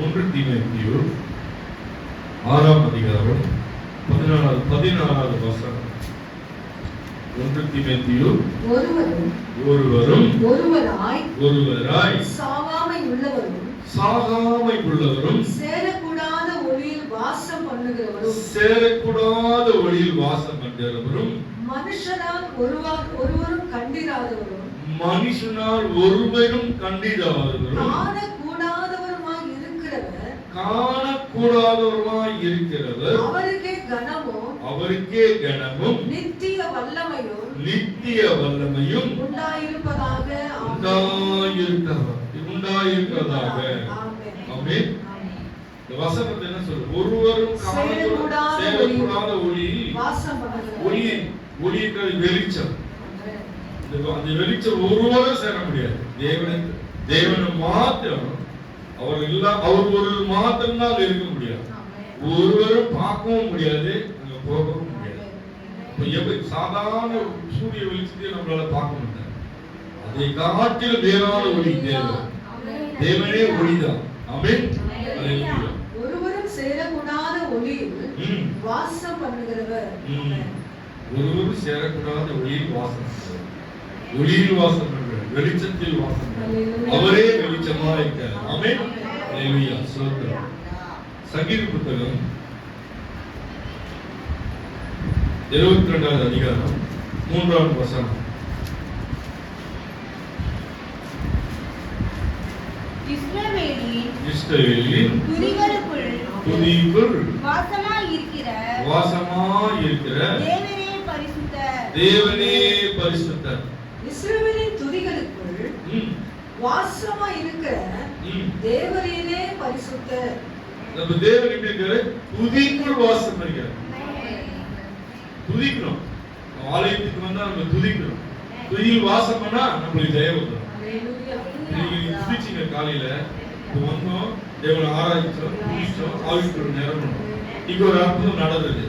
ஒன்று தீமோத்தேயு 6ஆம் அதிகாரம் 16வது வசனம். 1 தீமோத்தேயு ஒருவராய் சாகாமை உள்ளவரும் சேரக்கூடாத ஒளியில் வாசம் பண்ணுகிறவரும் மனுஷனால் ஒருவரும் கண்டிராதவரும் காணக்கூடாதவருமாய் இருக்கிறவர் அவருக்கே கனமும் நித்திய வல்லமையும் உண்டாயிருக்கிறதாக. ஆமென். இந்த வசனத்தை என்ன சொல்றது? ஒருவரும் சேரக்கூடாத ஒளியின்றது வெளிச்சம். அந்த வெளிச்சம் ஒருவரும் சேர முடியாது. தேவனை மாத்திரம் அவர் ஒரு மாத்திரம்தான் இருக்க முடியாது. ஒருவரும் பார்க்கவும் முடியாது, அங்க போகவும் முடியாது. சாதாரண சூரிய வெளிச்சத்தை நம்மளால பார்க்க முடியாது. அதை காட்டிலும் வேறான ஒளி தேவனே ஒளிதான். ஆமென். ஒருவரும் சேரக்கூடாத ஒளியில் வாசம் பண்ணுகிறவர். ஒருவரும் சேரக்கூடாத ஒளியில் வாசம் பண்ணுகிறார், வெளிச்சத்தில் வாசம் பண்ணுகிறார். அவரே வெளிச்சமா இருக்கிறார். ஆமென். ஹல்லேலூயா. ஸ்தோத்திரம். சங்கீத புத்தகம் 72வது அதிகாரம் 3வது வசனம். இஸ்ரவேலின் துதிக்குள் வாசமாய் இருக்கிற தேவனே பரிசுத்தர். இஸ்ரவேலின் துதிகளுக்குள் வாசமாய் இருக்கிற தேவனே பரிசுத்தர். நம்ம தேவன் எப்படி இருக்காரு? துதிக்குள் வாசம் பண்ணுகிறார். துதிக்கிறோம். ஆலயத்துக்கு வந்தா நம்ம துதிக்கிறோம். துதியில் வாசம் பண்ணா நம்மளுக்கு ஜெயம் வந்துடும். நீங்க துதிச்சீங்க காலையில வந்தோம், தேவனை ஆராய்ச்சோம், துதிச்சோம், ஆவிக்குள்ள நேரம் இங்க ஒரு அற்புதம் நடந்தது.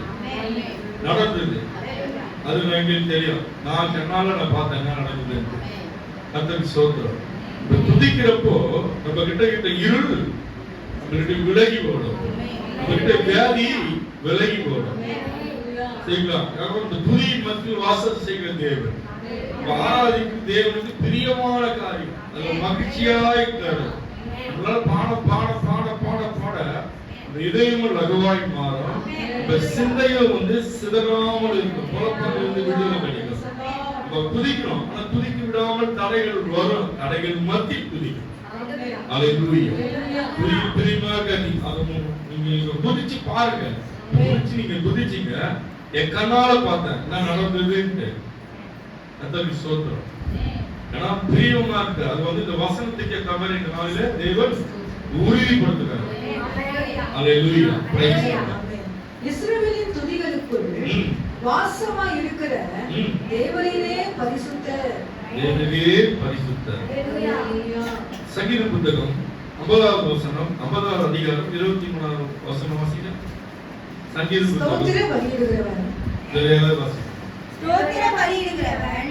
அது எங்களுக்கு தெரியும். நான் கண்ணால பார்த்தேன் என்ன நடக்குது. கர்த்தருக்கு ஸ்தோத்திரம். இப்ப துதிக்கிறப்போ நம்ம கிட்ட இருள் நம்மகிட்ட விலகி போடும், நம்ம கிட்ட வியாதி விலகி போடும். சரிங்களா? இந்த துதி மத்தியில் வாசம் செய்கிற தேவன், ஆராதிக்கும் தேவனுக்கு பிரியமான காரியம். அது மகிழ்ச்சியாய் தரும். நம்மளால பாட பாட பாட பாட பாட இதயமும் லகுவாய் மாறும். இப்ப சிந்தையும் சிதறாமல் இருக்கும். குழப்பங்கள் விடுதலை கிடைக்கும். நம்ம துதிக்கிறோம், ஆனா துதிக்க விடாமல் தடைகள் வரும். தடைகள் மத்தி துதிக்கும். அல்லேலூயா. பிரியமாக நீங்க துதிச்சு பாருங்க. நீங்க துதிச்சீங்க, என் கண்ணால பார்த்தேன் என்ன நடந்ததுன்னு. கர்த்தருக்கு ஸ்தோத்திரம். ஏன்னா பிரியமா இருக்கு. அது வந்து இந்த வசனத்துக்கு ஏற்ற மாதிரி இந்த நாளில தேவன் உறுதிப்படுத்துகிறார். அல்லேலூயா. Praise the Lord. இஸ்ரவேலின் துதிகளுக்குள் வாசமா இருக்கிற தேவரீரே பரிசுத்தர். தேவரீரே பரிசுத்தர். அல்லேலூயா. சங்கீத புத்தகம் 50வது வசனம் 50வது அதிகாரம் 23வது வசனம் வாசிங்க. சங்கீத புத்தகம் ஸ்தோத்திர பலியிடுகிறவன் தேவரீரே வாசிங்க. ஸ்தோத்திர பலியிடுகிறவன்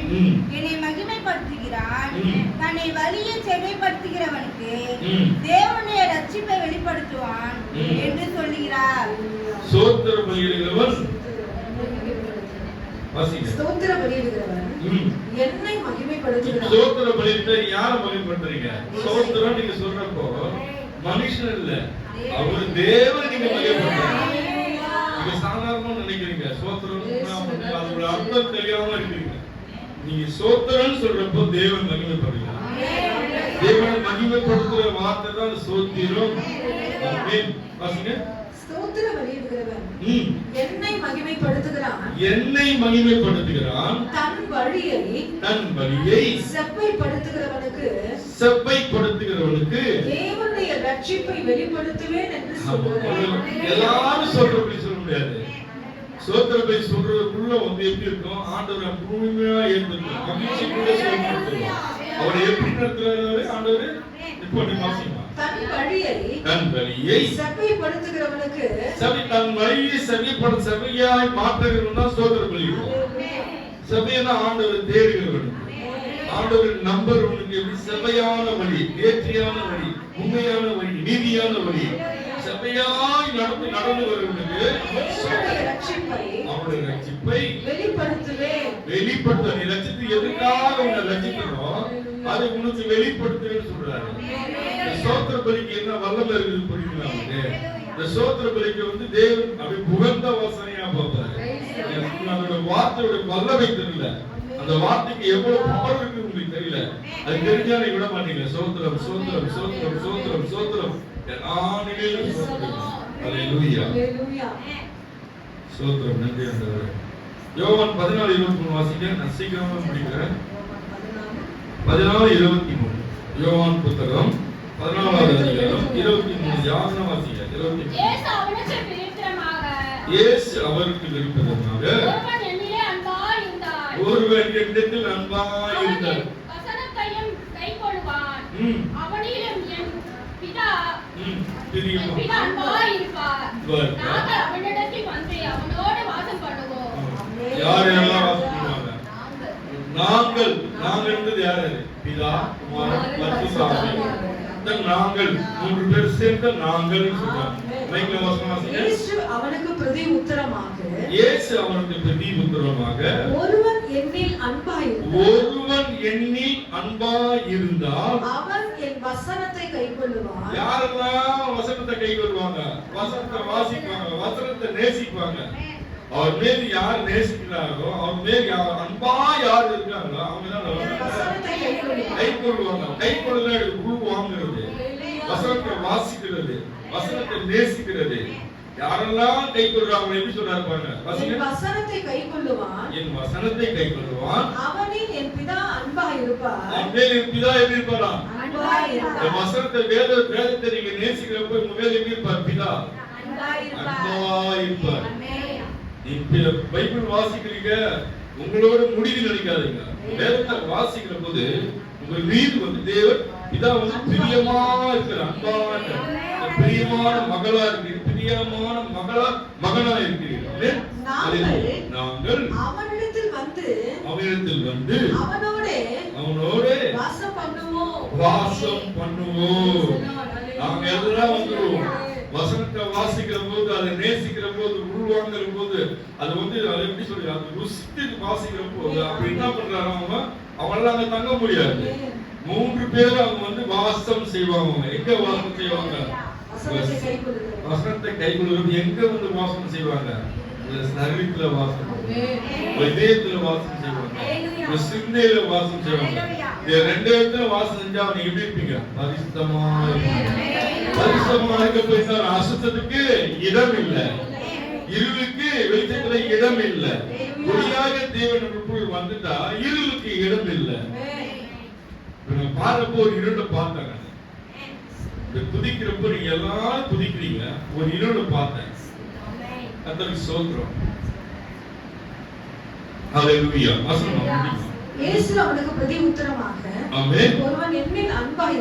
என்னை மகிமைப்படுத்துகிறான். தன்னை வலிய செவைப்படுத்துகிறவனுக்கு தேவனுடைய ரட்சிப்பை வெளிப்படுத்துவான் என்று சொல்லுகிறார். ஸ்தோத்திர பலியிடுகிறவன் வாசிங்க. ஸ்தோத்திர பலியிடுகிறவன் என்னை மகிமைப்படுத்துகிறான். ஸ்தோத்திர பலியிட்ட யாரை மகிமைப்படுத்துறீங்க? ஸ்தோத்திரம் நீங்க சொல்றப்போ மனுஷன் இல்ல, அவர் தேவனை நீங்க மகிமைப்படுத்துறீங்க. நீங்க சாதாரணமா நினைக்கிறீங்க ஸ்தோத்திரம் அதோட அர்த்தம் தெரியாம இருக்கீங்க. நீங்க ஸ்தோத்திரம் சொல்றப்போ தேவன் மகிமைப்படுகிறார். தேவனை மகிமைப்படுத்துற வார்த்தை தான் ஸ்தோத்திரம். ஆமென். வாசிங்க. ஸ்தோத்திர பலியிடுகிறவன் என்னை மகிமைப்படுத்துகிறான். என்னை மகிமைப்படுத்துகிறான். தன் வழியை செவ்வைப்படுத்துகிறவனுக்கு தேவனுடைய ரட்சிப்பை வெளிப்படுத்துவேன் என்று சொல்கிறார். எல்லாரும் சொல்றபடி சொல்ல முடியாது. ஸ்தோத்திரத்தை சொல்றதுக்குள்ள வந்து எப்படி இருக்கும்? ஆண்டவர் பூமியா இருந்திருக்கும். மகிழ்ச்சி கூட சொல்லிருக்கோம். அவர் எப்படி நடத்துறாரு ஆண்டவர்? இப்போ நீ வாசிங்க. தன் வழியை செவ்வைப்படுத்துகிறவனுக்கு தன் வழியை செவ்வையாய் மாற்றுகிறவன் தான் ஸ்தோத்திர பலி. செவ்வையான ஆண்டவர் தேடுகிறவனுக்கு, ஆண்டவர் நம்புறவனுக்கு எப்படி செவ்வையான வழி, நேர்த்தியான வழி, உண்மையான வழி, நீதியான வழி, செவ்வையாய் நடந்து வருவனுக்கு அவனுடைய ரட்சிப்பை வெளிப்படுத்த. நீ ரட்சித்து எதுக்காக உன்னை ரட்சிக்கணும் அதை உனக்கு வெளிப்படுத்துவேன்னு சொல்றாரு. ஸ்தோத்திர பலிக்கு என்ன வல்லமை இருக்குது புரியுங்களா? இந்த ஸ்தோத்திர பலிக்கு வந்து தேவன் அப்படி புகழ்ந்த வாசனையா பார்ப்பாரு. அதோட வார்த்தையோட வல்லமை தெரியல, அந்த வார்த்தைக்கு எவ்வளவு பவர் இருக்கு உங்களுக்கு தெரியல. அது தெரிஞ்சா நீ விட மாட்டீங்க. ஸ்தோத்திரம் ஸ்தோத்திரம் ஸ்தோத்திரம் ஸ்தோத்திரம் ஸ்தோத்திரம் எல்லா நிலையிலும் ஸ்தோத்திரம். அல்லேலூயா. ஸ்தோத்திரம். நன்றி ஆண்டவரே. யோவான் 14:23 வாசிங்க. நான் சீக்கிரமா முடிக்கிறேன். 14:23 யோவான் புத்தகம் 14வது அதிகாரம் 23 யாவன வாசிங்க. 23 இயேசு அவருக்கு விருப்பமாக ஒருவன் என்னிடத்தில் அன்பாய் இருந்தார். வசனத்தையும் கைக்கொள்வான். அவனிலும் என் பிதா அன்பாய் இருப்பார். நாங்கள் அவனிடத்தில் வந்து அவனோடு வாசம் பண்ணுவோம். யார் யாரெல்லாம் வாசம் பண்ணுவாங்க? நாங்கள் என்பது யாரு? பிதா, குமாரன், பரிசுத்த ஆவி. நாங்கள் 3 பேர் சேர்ந்து நாங்கள் சொல்றாங்க. மைக்ல வாசிங்க. இயேசு அவனுக்கு பிரதியுத்தரமாக ஒருவன் என்னில் அன்பாய் இருந்தால் அவன் என் வசனத்தை கைக்கொள்ளுவான். யாரெல்லாம் வசனத்தை கைக்கொள்வாங்க? வசனத்தை வாசிப்பாங்க, வசனத்தை நேசிப்பாங்க. அவர் மேல் யார் நேசிக்கிறார்களோ, அவர் மேல் யார் அன்பா யார் இருக்காங்களோ அவங்க தான் வசனத்தை கைக்கொள்வாங்க. கைக்கொள்ள உள்வாங்கிறது, வசனத்தை வாசிக்கிறது, வசனத்தை நேசிக்கிறது. யாரெல்லாம் கைக்கொள்றாங்க எப்படி சொல்றாரு பாருங்க. வசனத்தை கைக்கொள்ளுவான். என் வசனத்தை கைக்கொள்ளுவான். அவனில் என் பிதா அன்பாய் இருப்பார். அவனில் என் பிதா எப்படி இருப்பாரா? அன்பாய் இருப்பார். இந்த வசனத்தை வேதத்தை நீங்க நேசிக்கிறப்ப உங்க மேல எப்படி இருப்பார்? பிதா அன்பாய் இருப்பார். இப்ப பைபிள் வாசிக்கிறீங்க, உங்களோட முடிவு நினைக்காதீங்க. வேதத்தை வாசிக்கிற போது உங்க மீது வந்து தேவன் பிதா வந்து பிரியமா இருக்கிற, அன்பா பிரியமான மகளா இருக்கிறீங்க, பிரியமான மகனா இருக்கிறீர்கள். நாங்கள் அவனிடத்தில் வந்து அவனோட வாசம் பண்ணுவோம். நாங்க எல்லாம் வந்துருவோம். வசனத்தை வாசிக்கிற போது, அதை நேசிக்கிற போது, உள்வாங்கிற போது, அது வந்து அதை எப்படி சொல்லி அது ருசித்து வாசிக்கிற போது அப்படி என்ன பண்றாங்க? அவங்களால அங்க தங்க முடியாது. 3 பேர் அவங்க வந்து வாசம் செய்வாங்க. எங்க வாசம் செய்வாங்க? வசனத்தை கைக்கொள்வது எங்க வந்து வாசம் செய்வாங்க? சரீரத்துல வாசம், இதயத்துல வாசம் செய்வாங்க, சிந்தையில வாசம் செய்வாங்க. இந்த 2 இடத்துல வாசம் செஞ்சா நீங்க எப்படி இருப்பீங்க? பரிசுத்தமா இருப்பீங்க. பரிசுத்தமா இருக்க போய் அசுத்தத்துக்கு இடம் இல்லை. இருளுக்கு வெளிச்சத்துல இடம் இல்ல. ஒளியாக தேவன் நமக்குள் வந்துட்டா இருளுக்கு இடம் இல்ல. நம்ம பாருப்போ ஒரு இருளை பார்த்தாங்க. இந்த துதிக்கிறப்போ நீங்க எல்லாரும் துதிக்கிறீங்க, ஒரு இருளை பார்த்தேன். கர்த்தருக்கு ஸ்தோத்திரம். ஹalleluya. வசனம் இயேசு அவனுக்கு பிரதியுத்தரமாக, ஆமென். ஒருவன் என்னில் அன்பாய்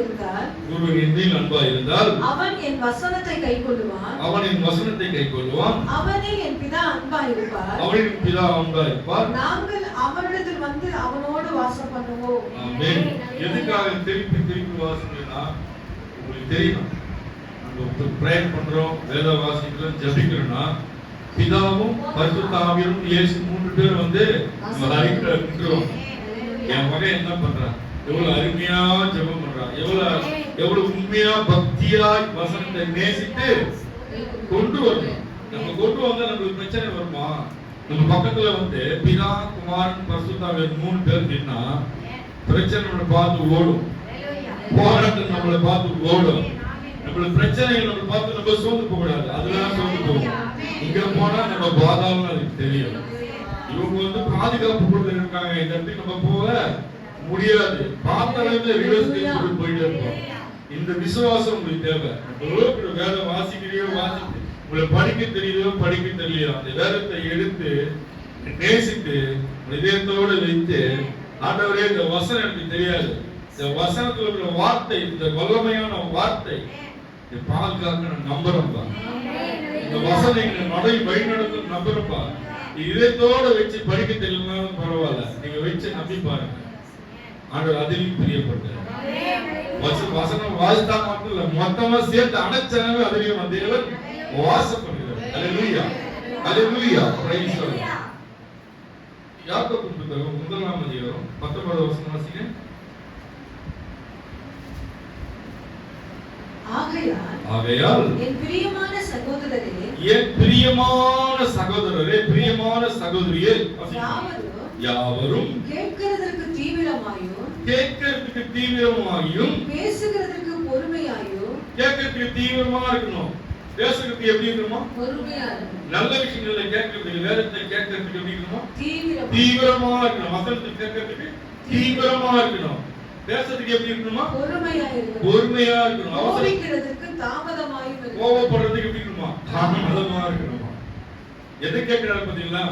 இருந்தால் அவன் என் வசனத்தை கைக்கொள்ளுவான். அவனில் என் பிதா அன்பாய் இருப்பார். நாங்கள் அவனிடத்தில் வந்து அவனோடு வாசம் பண்ணுவோம். ஆமென். எதுக்காக திருப்பி திருப்பி வாசிக்கிறோம்னா உங்களுக்கு தெரியும். நம்ம பிரேயர் பண்றோம், வேத வாசிக்கிறோம், ஜெபிக்கிறோம்னா பிதாவும் பரிசுத்த ஆவியும் இயேசு மூன்று பேர் வந்து நம்ம அறிக்கை நிக்கிறோம். என் மகன் என்ன பண்றான், எவ்வளவு அருமையா ஜெபம் பண்றான், எவ்வளவு உண்மையா பக்தியா வசனத்தை நேசித்து கொண்டு வரணும். நம்ம கொண்டு வந்தா நம்மளுக்கு பிரச்சனை வருமா? நம்ம பக்கத்துல வந்து பிதா குமாரன் பரிசுத்த ஆவி மூணு பேர் நின்னா பிரச்சனை நம்மளை பார்த்து ஓடும், போராட்டம் நம்மளை பார்த்து ஓடும், நம்மளுக்கு பிரச்சனைகள் நம்மளை பார்த்து நம்ம சோர்ந்து போக கூடாது. அதெல்லாம் சோர்ந்து போகும். இங்க போனா நம்ம பாதாளம் அதுக்கு தெரியும். இவங்க வந்து பாதுகாப்பு கொடுத்து இருக்காங்க, இந்த இடத்துக்கு நம்ம போக முடியாது. பார்த்தாலே ரிவர்ஸ் போயிட்டே இருப்போம். இந்த விசுவாசம் உங்களுக்கு தேவை. வேத வாசிக்கிறியோ வாசித்து, உங்களை படிக்க தெரியுதோ படிக்க தெரியலையோ, அந்த வேதத்தை எடுத்து நேசித்து இதயத்தோடு வைத்து, ஆண்டவரே இந்த வசனம் எனக்கு தெரியாது, இந்த வசனத்துல உள்ள வார்த்தை, இந்த வல்லமையான வார்த்தை பாதுகாக்க நான் நம்புறேன்பா. இந்த வசனம் நடை வழி நடத்த நம்புறப்பா. இதயத்தோட வச்சு படிக்க தெரியலனாலும் பரவாயில்ல, நீங்க வச்சு நம்பி பாருங்க. ஆண்டவர் அதிலும் பிரியப்பட்டார். வசனம் வாசித்தா மட்டும் இல்ல, மொத்தமா சேர்த்து அனைச்சனவே அதிலும் தேவன் வாசம் பண்ணுகிறார். அல்லேலூயா, அல்லேலூயா, பிரைஸ் தி லார்ட். யாக்கோபு புத்தகம் 1ஆம் அதிகாரம் 19வது வசனம் வாசிங்க. ஆகையால் என் பிரியமான சகோதரரே, பிரியமான சகோதரியே, யாவரும் கேட்கிறதற்கு தீவிரமாயும் பேசுகிறதற்கு பொறுமையாயும். கேட்கிறதுக்கு தீவிரமா இருக்கணும், பேசுறதுக்கு எப்படி இருக்கணுமா? பொறுமையா இருக்கணும். நல்ல விஷயங்களை கேட்கிறதுக்கு, வேதத்தை கேட்கிறதுக்கு எப்படி இருக்கணுமா? தீவிரமா இருக்கணும். வசனத்தை கேட்கிறதுக்கு தீவிரமா இருக்கணும். பேசுறதுக்கு எப்படி இருக்கணுமா? பொறுமையா இருக்கணும். பொறுமையா இருக்கணும். கோபிக்கிறதுக்கு தாமதமாயும் இருக்கணும். கோபப்படுறதுக்கு எப்படி இருக்கணுமா? தாமதமா இருக்கணுமா? எதை கேட்கிறாரு பாத்தீங்களா?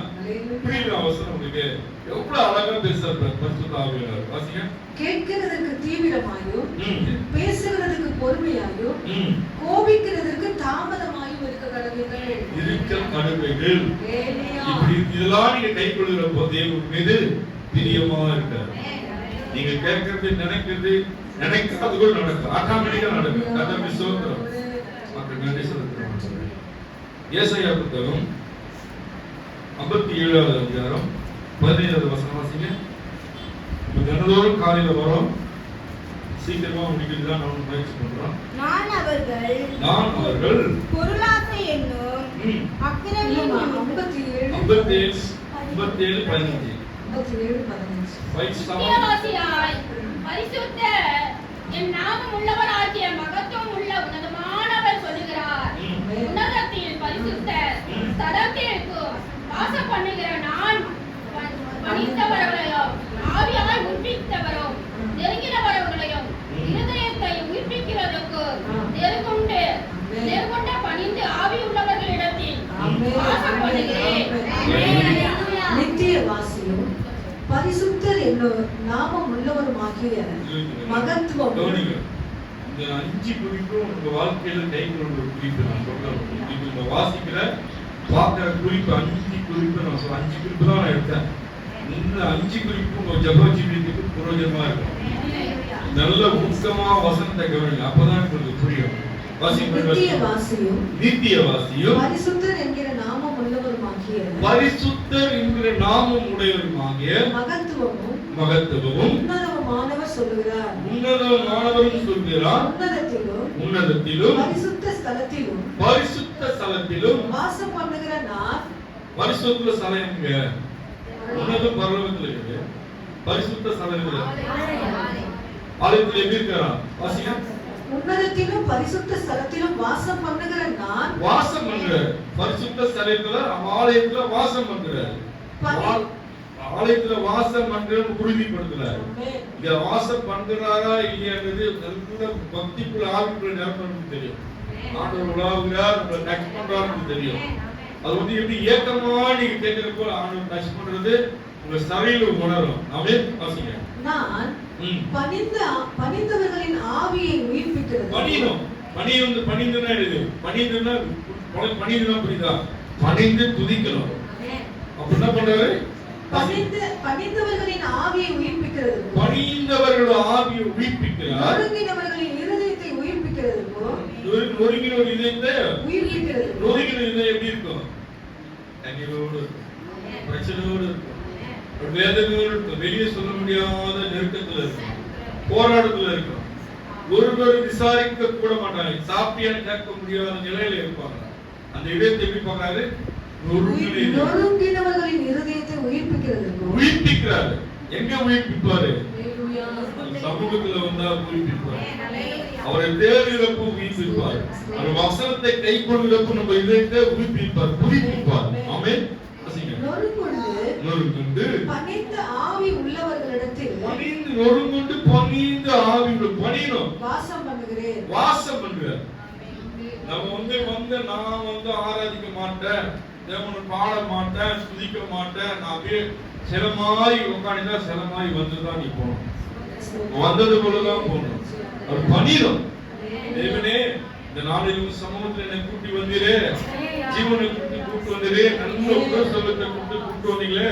புரியுது அவசரம் உங்களுக்கு? எவ்வளவு அழகா பேசுறாரு பரிசுத்த ஆவியானவர். வாசிங்க. கேட்கிறதுக்கு தீவிரமாயும் பேசுகிறதுக்கு பொறுமையாயும் கோபிக்கிறதுக்கு தாமதமாயும் இருக்க கடமைகள். இப்படி இதெல்லாம் நீங்க கை கொள்கிற போது தேவன் மீது பிரியமா இருக்காரு. நீங்க கேட்கறது, நினைக்கிறது, நினைக்காத கூட நடக்கும், ஆட்டோமேட்டிக்கா நடக்கும். கர்த்தருக்கு ஸ்தோத்திரம். மக்கள் நன்றி செலுத்துறோம். ஏசாயா புத்தகம் 57வது அதிகாரம் 17வது வசனம் வாசிங்க. நம்ம தினந்தோறும் காலையில வரோம், சீக்கிரமா முடிக்கிறது தான் நம்ம முயற்சி பண்றோம். நான் அவர்கள் பொருளாசை என்னும் அக்கிரமம் 57 15 பரிசுத்த என் நாமம் உள்ளவராகிய மகத்துவம் உள்ள உன்னதமானவர் சொல்லுகிறார். உன்னதத்தில் பரிசுத்த ஸ்தலத்தில் வாசம் பண்ணுகிற நான் பணித்தவர்களையும் ஆவியால் உயிர்ப்பித்தவரும் நெருங்கினவர்களையும் இருதயத்தை உயிர்ப்பிக்கிறதுக்கு நெருங்கொண்ட பணிந்து ஆவி உள்ளவர்களிடத்தில் வாசம் பண்ணுகிறேன். நித்திய வாசியும் பரிசுத்தர் என்னும் நாமம் உள்ளவருமாகிய மகத்துவம். இந்த 5 குறிப்பும் உங்க வாழ்க்கையில கைகொள்ளும் குறிப்பு நான் சொல்றேன். இந்த வாசிக்கிற பார்க்கிற குறிப்பு 5 குறிப்பு நான் 5 குறிப்பு தான் நான் எடுத்தேன். இந்த 5 குறிப்பு உங்க ஜெப ஜீவியத்துக்கு பிரயோஜனமா இருக்கும். நல்ல ஊக்கமா வசனத்தை கவனிங்க, அப்பதான் உங்களுக்கு புரியும். நித்திய வாசியும் பரிசுத்தர் என்கிற நாமம் உடையவருமாகிய மகத்துவமும் உன்னதமானவர் சொல்லுகிறார். உன்னதத்திலும் பரிசுத்த ஸ்தலத்திலும் வாசம் பண்ணுகிற நான். பரிசுத்த ஸ்தலம் எங்க? உன்னதம் பரலோகத்துல இருக்கு. பரிசுத்த ஸ்தலம் எங்க? ஆலயத்துல எப்படி இருக்காரா? வாசிங்க. உன்னதத்திலும் பரிசுத்த ஸ்தலத்திலும் வாசம் பண்ணுகிற நான் வாசம் பண்றாரு. பரிசுத்த ஸ்தலத்துல ஆலயத்துல வாசம் பண்றாரு. ஆலயத்துல வாசம் பண்றேன்னு உறுதிப்படுத்துறாரு. இங்க வாசம் பண்றாரா இல்லையாங்கிறது நல்ல பக்திக்குள்ள ஆவிக்குள்ள நிரப்பணும்னு தெரியும். ஆண்டவர் உலாவுகிறார், நம்மளை டச் பண்றாருன்னு தெரியும். அது வந்து எப்படி ஏக்கமா நீங்க கேட்கிறப்போ ஆண்டவர் டச் பண்றது உங்க சபையில உணரும். ஆமென். வாசிங்க. நான் பணிந்தவர்களின் ஆவியை உயிர்ப்பிக்கிறது. பணிந்துனா எழுது. பணிந்துனா புரியுதா? பணிந்து துதிக்கணும். அப்ப என்ன பண்றாரு? பணிந்தவர்களின் ஆவியை உயிர்ப்பிக்கிறது. பணிந்தவர்களோட ஆவியை உயிர்ப்பிக்கிறார். நொறுங்கினவர்களின் இருதயத்தை உயிர்ப்பிக்கிறது. நொறுங்கின ஒரு இதயத்தை உயிர்ப்பிக்கிறது. நொறுங்கின இதயம் எப்படி இருக்கும்? தண்ணீரோடு இருக்கும், பிரச்சனையோடு இருக்கும், வேதனையோடு இருக்கும், வெளியே சொல்ல முடியாத நெருக்கத்துல இருக்கும், போராட்டத்துல இருக்கும், ஒருவர் விசாரிக்க கூட மாட்டாங்க, சாப்பியான்னு கேட்க முடியாத நிலையில இருப்பாங்க. அந்த இதயத்தை எப்படி பார்க்கறாரு? நொறுங்கினவர்களின் இருதயத்தை உயிர்ப்பிக்கிறது. உயிர்ப்பிக்கிறாரு. எங்க உயிர்ப்பிப்பாரு? சமூகத்துல வந்தா உயிர்ப்பிப்பார். அவரை தேர்ந்தெடுப்பு உயிர்ப்பிப்பார். அவர் வசனத்தை கை கொள்ளுகிறப்ப நம்ம இதயத்தை உயிர்ப்பிப்பார், புதுப்பிப்பார். ஆமென். நொறுங்குண்டு பணிந்த ஆவி உள்ளவர்களிடத்தில் நொறுங்குண்டு பணிந்த ஆவி பணியணும். வாசம் பண்ணுகிறேன். வாசம் பண்றார். நம்ம நான் ஆராதிக்க மாட்டேன், தேவனை பாட மாட்டேன், துதிக்க மாட்டேன், நான் அப்படியே சிலமாய் உட்காந்துட்டா சிலமாய் வந்துதான் நீ போகணும். வந்தது போலதான் போகணும். அவர் பணியும். தேவனே, இந்த நாளிலும் சமூகத்தில் என்னை கூட்டி வந்தீரே, ஜீவனை கூட்டு வந்தீரே, நல்ல உபசவத்தை கூட்டு வந்தீங்களே,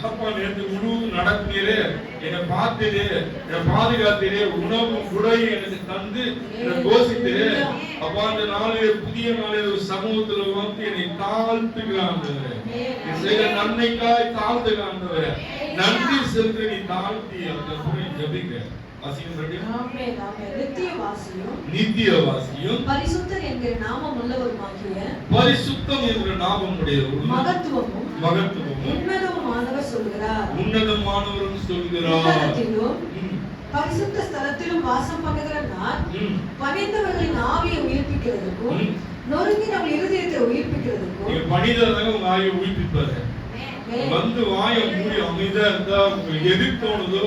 அப்பா நேற்று முழுவதும் நடத்தினீரே, என்னை பார்த்தீரே, என்னை பாதுகாத்தீரே, உணவும் உடையும் எனக்கு தந்து என்னை போஷித்தீரே. அப்பா அந்த நாளிலே புதிய நாளில் ஒரு சமூகத்துல வந்து என்னை தாழ்த்துகிறான். செய்த நன்மைக்காய் தாழ்த்துகிறான். நன்றி செலுத்த நீ தாழ்த்தி அந்த ஜபிக்க. நித்தியவாசியும் பரிசுத்தர் என்கிற நாமம் உள்ளவருமாகிய பரிசுத்தம் என்கிற நாமம் உடையவர் மகத்துவமும் உன்னதமானவர் சொல்கிறார். உன்னதமானவர் சொல்கிறார். பரிசுத்த ஸ்தலத்திலும் வாசம் பண்ணுகிற நான் பணிந்தவர்களின் ஆவியை உயிர்ப்பிக்கிறதுக்கும் நொறுங்கினவர்கள் இருதயத்தை உயிர்ப்பிக்கிறதுக்கும் பணிதவங்க உங்க ஆவியை உயிர்ப்பிப்பாரு. வந்து வாயை மூடி அமைதியா இருந்தா உங்களுக்கு எது தோணுதோ,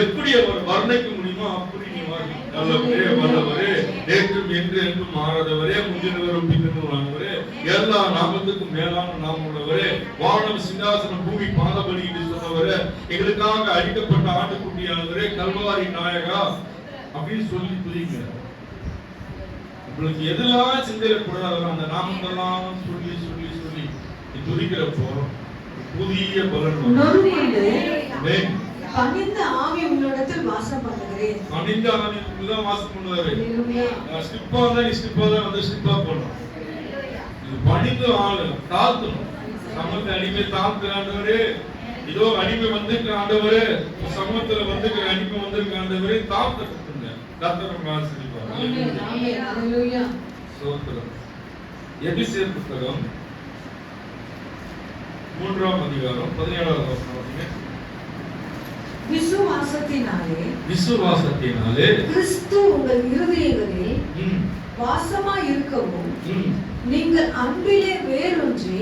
எப்படி அவர் வர்ணிக்க முடியுமோ அப்படி நீ வாங்க. நல்லவரே, வல்லவரே, நேற்றும் என்று என்றும் மாறாதவரே, முந்தினவரும் பின்னவரே, எல்லா நாமத்துக்கும் மேலான நாமம் உள்ளவரே, வானம் சிங்காசனம் பூமி பாதபலி என்று சொன்னவரே, எங்களுக்காக அழிக்கப்பட்ட ஆட்டுக்குட்டியானவரே, கல்வாரி நாயகா அப்படின்னு சொல்லி துதிங்க. உங்களுக்கு எதெல்லாம் சிந்தையில கூடாதோ அந்த நாமங்கள்லாம் சொல்லி சொல்லி சொல்லி துதிக்கிறப்போ புதிய பலன் வரும். பணிந்த ஆவி உங்களிடத்தில் வாசம் பண்ணுகிறேன். பணிந்த ஆவி உங்கள வாசம் பண்ணுவாரு. ஸ்டிப்பா தான் ஸ்டிப்பா தான் வந்து ஸ்டிப்பா போணும். இது பணிந்த ஆளு தாழ்த்தணும். சமூகத்தை அடிமை தாழ்த்துற ஆண்டவரே, இதோ அடிமை வந்திருக்கிற ஆண்டவரே, சமூகத்துல வந்திருக்கிற அடிமை வந்திருக்கிற ஆண்டவரே, தாழ்த்தட்டுங்க. கர்த்தர் ஆசீர்வதிப்பார். ஆமென். ஹalleluya. ஸ்தோத்திரம். எபிரேயர் புத்தகம் 3ஆம் அதிகாரம் 17வது வசனம். விசுவாசத்தினாலே கிறிஸ்து உங்கள் இருதயங்களில் வாசமாய் இருக்கவும் நீங்கள் அன்பிலே வேரூன்றி.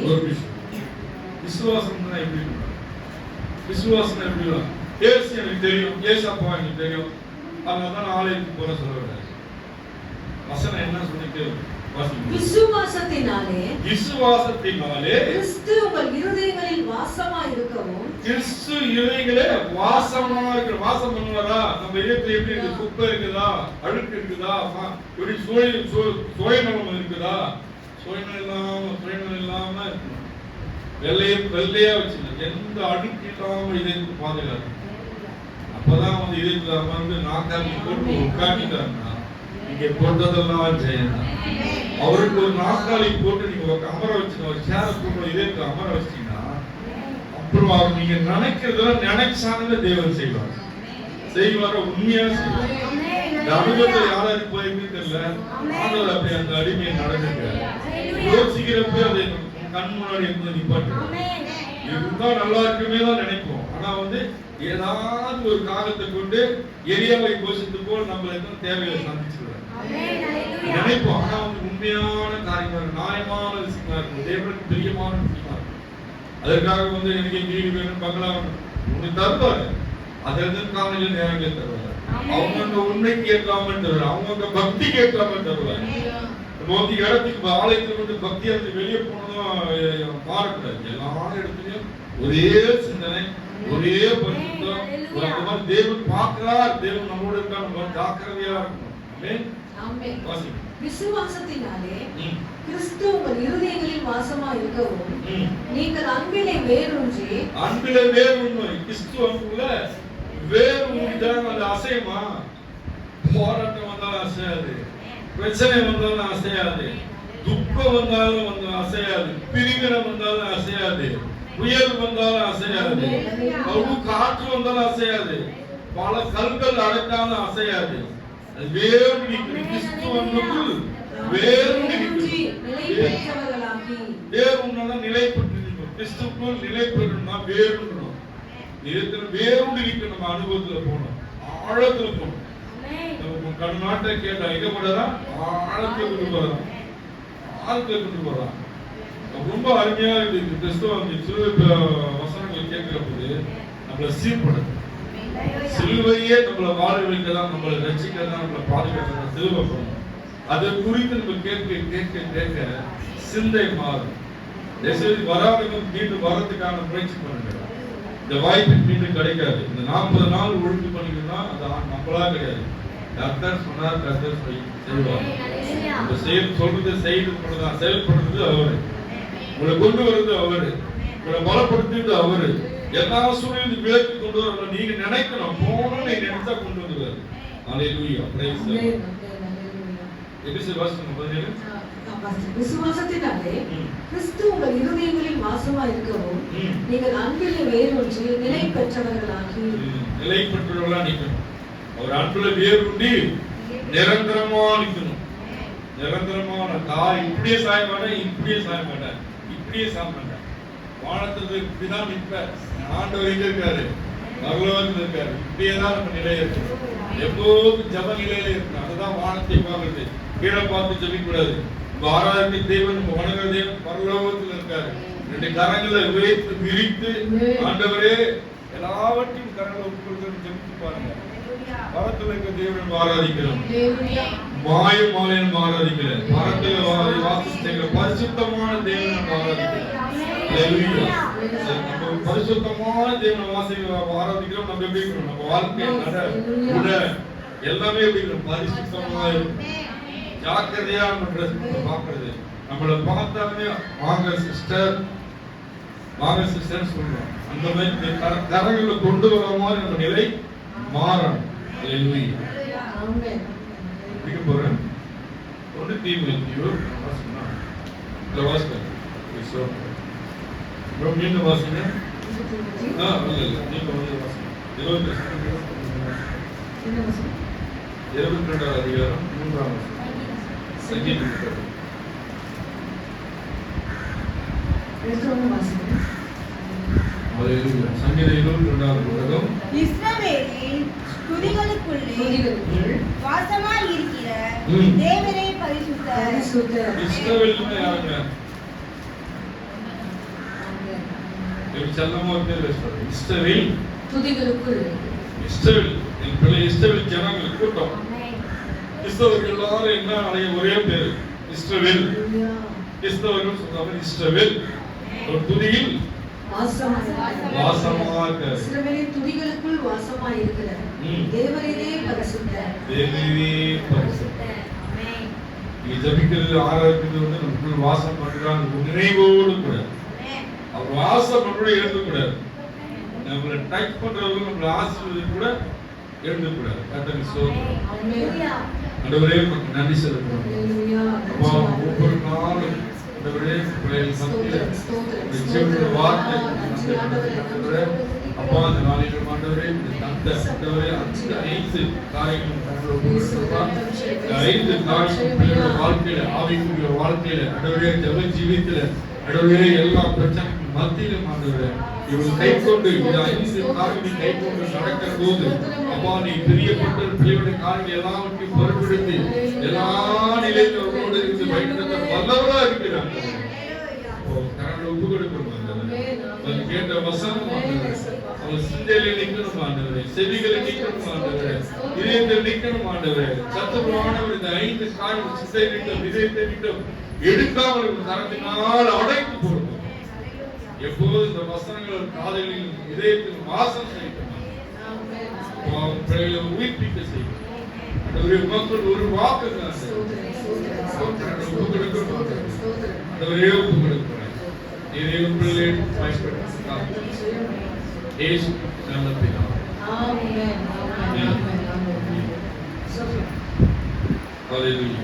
விசுவாசம் எப்படி? விசுவாசம் எப்படி? இயேசு எனக்கு தெரியும், இயேசப்பா எனக்கு தெரியும், அதனால ஆலயத்துக்கு போற சொல்ல வசனம் என்ன சொல்லிட்டு விசுவாசத்தினாலே கிறிஸ்து உங்கள் இருதயங்களில் வாசமாய் இருக்கவும். கிறிஸ்து இருதயங்களே வாசமா இருக்கிற. வாசம் பண்ணுவாரா? நம்ம இதயத்துல எப்படி இருக்கு? குப்பை இருக்குதா, அழுக்கு இருக்குதா, எப்படி சுயநலம் இருக்குதா? சுயநலம் இல்லாம வெள்ளையா வச்சுங்க. எந்த அழுக்கு இல்லாம இதயத்துக்கு பாதுகாப்பு. அப்பதான் வந்து இதயத்துல அமர்ந்து நாக்காளி போட்டு உட்காந்துட்டாங்க. நீங்க போட்டதெல்லாம் ஜெயந்தான். அவருக்கு ஒரு நாற்காலி போட்டு நீங்க அமர வச்சு ஒரு சேர போட்டு இதற்கு அமர வச்சீங்கன்னா அப்புறம் அவர் நீங்க நினைக்கிறதெல்லாம் நினைச்சாங்க தேவன் செய்வார உண்மையா செய்வார். இந்த அனுபவத்தில் யாராருக்கு போயிருக்குன்னு தெரியல. ஆண்டவர் அப்படி அந்த அடிமையை நடந்துங்க. யோசிக்கிறப்ப அதை கண் முன்னாடி இருந்து நிப்பாட்டு. இருந்தா நல்லா இருக்குமே தான் நினைப்போம். ஆனா ஆனா ஏதாவது ஒரு காரணத்தை கொண்டு எரியாவை கோஷத்து போல் நம்ம என்ன தேவையை சந்திச்சிருவாங்க நினைப்போம். ஆனா உண்மையான காரியங்கள் நியாயமான விஷயமா இருக்கும், தேவனுக்கு பிரியமான விஷயமா இருக்கும். அதற்காக எனக்கு வீடு வேணும், பங்களா வேணும், உனக்கு தருவாரு. அதற்கு காலையில் நேரங்கள் தருவாரு. அவங்க உண்மைக்கு ஏற்றாமல் தருவாரு, அவங்க பக்திக்கு ஏற்றாமல் தருவாரு. இடத்துக்கு ஆலயத்துல பக்தியா வெளியே போனதும் மாறக்கூடாது. எல்லா இடத்துலயும் ஒரே சிந்தனை, ஒரே பரிசுத்தம். தேவன் பார்க்கிறார், தேவன் நம்மோட இருக்கா, நம்ம ஜாக்கிரதையா இருக்கணும். விசுவாசத்தினாலே கிறிஸ்து உங்கள் இருதயங்களில் வாசமா இருக்கவும் நீங்கள் அன்பிலே வேரூன்றி கிறிஸ்து அன்புல வேரூன்றிதான் அது அசையுமா? போராட்டம் வந்தாலும் அசையாது, பிரச்சனை வந்தாலும் அசையாது, துக்கம் வந்தாலும் அசையாது, பிரிவினை வந்தாலும் அசையாது, புயல் வந்தாலும் அசையாது, காற்று வந்தாலும் அசையாது, பல கற்கள் அடைத்தாலும் அசையாது. அனுபவத்துல போனோம், ஆழத்துல போனோம். கண்ணாட்ட கேட்டா எங்க போறா? ஆழத்துல கொண்டு போறான், ஆழத்துல கொண்டு போறான். ரொம்ப அருமையா இருக்கு. கிறிஸ்துவ வசனங்கள் கேட்கிற போது நம்மள சீர்படுது. சிலுவையே நம்மளை வாழ வைக்கலாம், நம்மளை ரசிக்கலாம், நம்மளை பாதுகாக்கலாம். சிலுவை பண்ணணும். அதை குறித்து நம்ம கேட்க கேட்க கேட்க சிந்தை மாறும். வராதவங்க மீண்டும் வரதுக்கான முயற்சி பண்ணுங்க. இந்த வாய்ப்பு மீண்டும் கிடைக்காது. இந்த 40 நாள் ஒழுங்கு பண்ணிக்கணும்னா அது நம்மளா கிடையாது. டாக்டர் சொன்னார், டாக்டர் செய்வார். இந்த சொல்றது செய்யறது செயல்படுறது அவரு. உங்களை கொண்டு வருது அவரு, உங்களை பலப்படுத்துறது அவரு. எல்லா சூழ்நிலையும் விலக்கி கொண்டு வர நீங்க நினைக்கணும். போகணும்னு நீங்க நினைச்சா கொண்டு வந்துருவாரு. அல்லேலூயா, பிரைஸ் தி லார்ட். எபிசி வாசனம் 17. விசுவாசத்தினாலே கிறிஸ்து உங்கள் இருதயங்களில் வாசமா இருக்கவும் நீங்கள் அன்பிலே வேரூன்றி நிலை பெற்றவர்களாகி. நிலை பெற்றவர்களா நிக்கணும். அவர் அன்புல வேரூன்றி நிரந்தரமா நிக்கணும். நிரந்தரமான தாய் இப்படியே சாய மாட்டேன், இப்படியே சாய மாட்டேன், இப்படியே சாய மாட்டேன். வானத்துக்கு இப்படிதான் நிற்ப. ஆண்டவர் எங்க இருக்காரு? பரலோகத்தில் இருக்காரு. இப்படியேதான் நம்ம நிலைய இருக்கணும். எப்போதும் ஜப நிலையில இருக்கணும். அதுதான் வானத்தை பார்க்கறது. கீழே பார்த்து ஜபிக்கூடாது. நம்ம ஆராதனை தேவன், நம்ம வணங்குற தேவன் பரலோகத்தில் இருக்காரு. 2 கரங்களை உயர்த்தி விரித்து, ஆண்டவரே எல்லாவற்றையும் கரங்களை உட்கொள்கிறது ஜபித்து பாருங்க. பரத்துல இருக்க தேவன் ஆராதிக்கிறோம், மாய மாலையும் ஆராதிக்கிறேன். பரத்துல வாசிக்கிற பரிசுத்தமான தேவன் ஆராதிக்கிறோம். பரிசுத்தமான தேவனை ஆராதிக்கிறோம். நம்ம எப்படி இருக்கணும்? நம்ம வாழ்க்கை நட எல்லாமே எப்படி இருக்கணும்? பரிசுத்தமா இருக்கும். ஜாக்கிரதையா நம்ம ட்ரெஸ் பாக்குறது. நம்மள பார்த்தாலுமே வாங்க சிஸ்டர், வாங்க சிஸ்டர் சொல்றோம். அந்த மாதிரி கரங்களை கொண்டு வர மாதிரி நம்ம நிலை மாறணும். போறேன் ஒன்று தீமையோ மீண்டும் வாசிங்க. இல்ல 22 அதிகாரம் 3ஆம் சங்கீதம். சங்கீதம் 22ஆம் புத்தகம். இஸ்ரவேலின் துதிகளுக்குள்ளே வாசமாய் இருக்கிற தேவனே பரிசுத்தர். இஸ்ரவேல்னா யாருங்க? செல்லமா பேர் இஸ்ரவேல் துதிகளுக்குள். இஸ்ரவேல் ஜனங்கள் கூட்டம். கிறிஸ்தவர்கள் எல்லாரும் என்ன அடைய ஒரே பேர் இஸ்ரவேல். கிறிஸ்தவர்கள் சொல்றாங்க இஸ்ரவேல் ஒரு துதியில் வாசமாக இஸ்ரவேலின் துதிகளுக்குள் வாசமாய் இருக்கிற தேவரே பரிசுத்தர். தேவரே பரிசுத்தர். ஆமென். நீ ஜெபிக்கிறது ஆராதிக்கிறது நமக்குள் வாசம் பண்றாங்க நினைவோடு கூட. அவர் வாசம் நம்மளோட இருக்கக்கூடாது. நம்மளை டச் பண்றவங்க நம்மளை ஆசீர்வதிக்க கூட இருக்கக்கூடாது. கர்த்தருக்கு ஸ்தோத்திரம். ஆண்டவரே உமக்கு நன்றி செலுத்துறோம். அப்பா ஒவ்வொரு நாளும் ஆண்டவரே மத்தியில வார்த்தை அப்பா அந்த நாளிலும் ஆண்டவரே அந்த ஆண்டவரே அந்த 5 காரியங்களும் 5 காரியங்களும் வாழ்க்கையில ஆவிக்குரிய வாழ்க்கையில ஆண்டவரே ஜெப ஜீவியத்துல ஆண்டவரே எல்லா பிரச்சனைக்கும் மத்தியிலும் ஆண்டவரே இவள் கை கொண்டு இந்த 5 காரியங்களை கை கொண்டு நடக்கிற போது அப்பா நீ பிரியப்பட்ட பிள்ளைகளுடைய காரியங்கள் எல்லாவற்றையும் பொறுப்பெடுத்து எல்லா நிலையிலும் அவர்களோடு இருந்து வழிநடத்த வல்லவரா இருக்கிறாங்க. கரங்களை ஒப்பு கொடுக்கணும் அவள் கேட்ட வசனம் ஆண்டவரே, அவள் சிந்தையில நிற்கணும் ஆண்டவரே, செவிகளை நிற்கணும் ஆண்டவரே, இதயத்தில் நிற்கணும் ஆண்டவரே. சத்துருவானவர் இந்த 5 காரியம் சிந்தை நிற்கும் இதயத்தை நிற்கும் எடுக்காமல் ஒரு தரத்தினால் அடைத்து போடும். எப்போது இந்த வசனங்கள் காதலில் இதயத்தில் வாசம் செய்யணும், உயிர்ப்பிக்க செய்யும். மக்கள் ஒரு வாக்கு ஒப்பு கொடுக்கிறோம், ஒப்பு கொடுக்கிறோம். இதே பிள்ளை பயன்படுத்த இயேசு நல்ல பிதாவே. ஆமென். ஆமென். ஹalleluya.